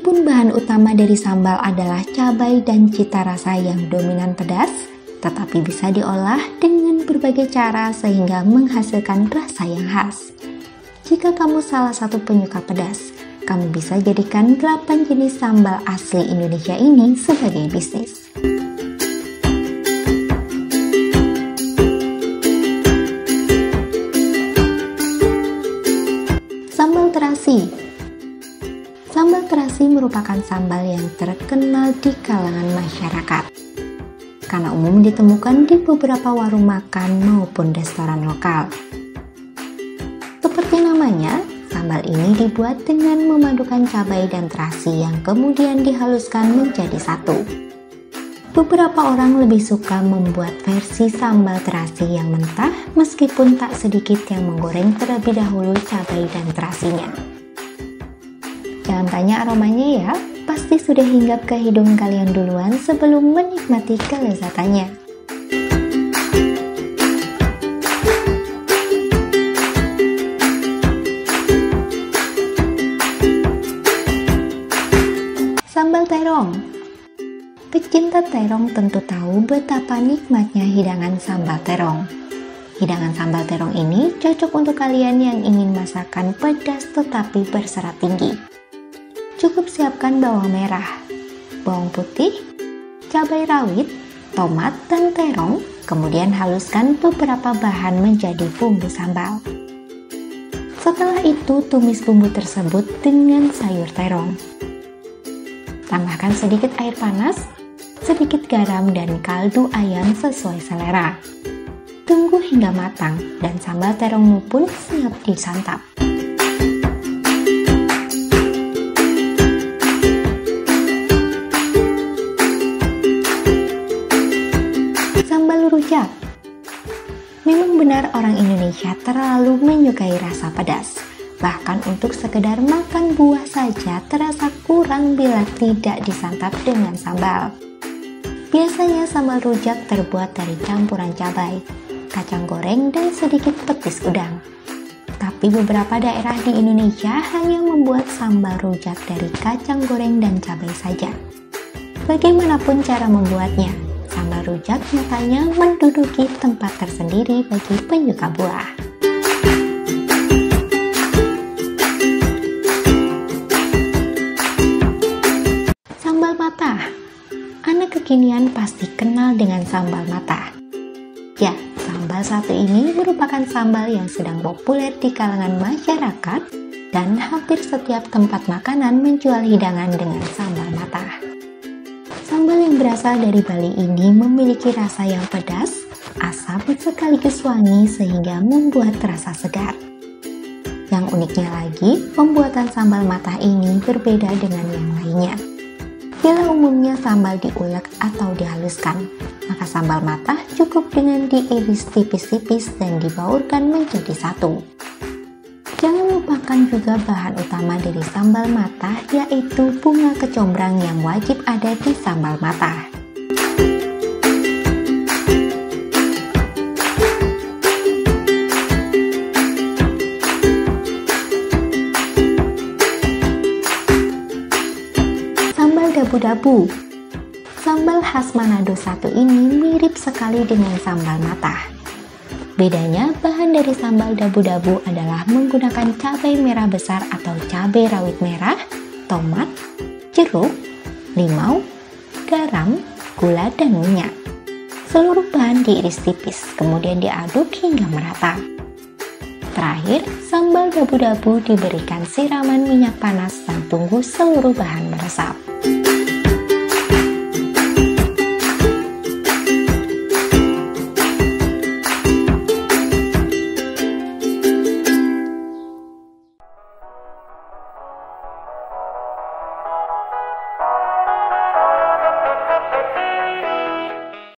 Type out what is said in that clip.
Meskipun bahan utama dari sambal adalah cabai dan cita rasa yang dominan pedas, tetapi bisa diolah dengan berbagai cara sehingga menghasilkan rasa yang khas. Jika kamu salah satu penyuka pedas, kamu bisa jadikan 8 jenis sambal asli Indonesia ini sebagai bisnis. Sambal terasi. Sambal terasi merupakan sambal yang terkenal di kalangan masyarakat karena umum ditemukan di beberapa warung makan maupun restoran lokal. Seperti namanya, sambal ini dibuat dengan memadukan cabai dan terasi yang kemudian dihaluskan menjadi satu. Beberapa orang lebih suka membuat versi sambal terasi yang mentah meskipun tak sedikit yang menggoreng terlebih dahulu cabai dan terasinya. Jangan tanya aromanya ya, pasti sudah hinggap ke hidung kalian duluan sebelum menikmati kelezatannya. Sambal terong. Pecinta terong tentu tahu betapa nikmatnya hidangan sambal terong. Hidangan sambal terong ini cocok untuk kalian yang ingin masakan pedas tetapi berserat tinggi. Cukup siapkan bawang merah, bawang putih, cabai rawit, tomat, dan terong, kemudian haluskan beberapa bahan menjadi bumbu sambal. Setelah itu tumis bumbu tersebut dengan sayur terong. Tambahkan sedikit air panas, sedikit garam dan kaldu ayam sesuai selera. Tunggu hingga matang dan sambal terongmu pun siap disantap. Sambal rujak. Memang benar orang Indonesia terlalu menyukai rasa pedas. Bahkan untuk sekedar makan buah saja terasa kurang bila tidak disantap dengan sambal. Biasanya sambal rujak terbuat dari campuran cabai, kacang goreng, dan sedikit petis udang. Tapi beberapa daerah di Indonesia hanya membuat sambal rujak dari kacang goreng dan cabai saja. Bagaimanapun cara membuatnya, sambal rujak nyatanya menduduki tempat tersendiri bagi penyuka buah. Sambal matah. Anak kekinian pasti kenal dengan sambal matah. Ya, sambal satu ini merupakan sambal yang sedang populer di kalangan masyarakat dan hampir setiap tempat makanan menjual hidangan dengan sambal matah. Sambal yang berasal dari Bali ini memiliki rasa yang pedas, asam sekaligus wangi sehingga membuat terasa segar. Yang uniknya lagi, pembuatan sambal matah ini berbeda dengan yang lainnya. Bila umumnya sambal diulek atau dihaluskan, maka sambal matah cukup dengan diiris tipis-tipis dan dibaurkan menjadi satu. Jangan lupakan juga bahan utama dari sambal matah, yaitu bunga kecombrang yang wajib ada di sambal matah. Sambal dabu-dabu. Sambal khas Manado satu ini mirip sekali dengan sambal matah. Bedanya, bahan dari sambal dabu-dabu adalah menggunakan cabai merah besar atau cabai rawit merah, tomat, jeruk, limau, garam, gula, dan minyak. Seluruh bahan diiris tipis, kemudian diaduk hingga merata. Terakhir, sambal dabu-dabu diberikan siraman minyak panas dan tunggu seluruh bahan meresap.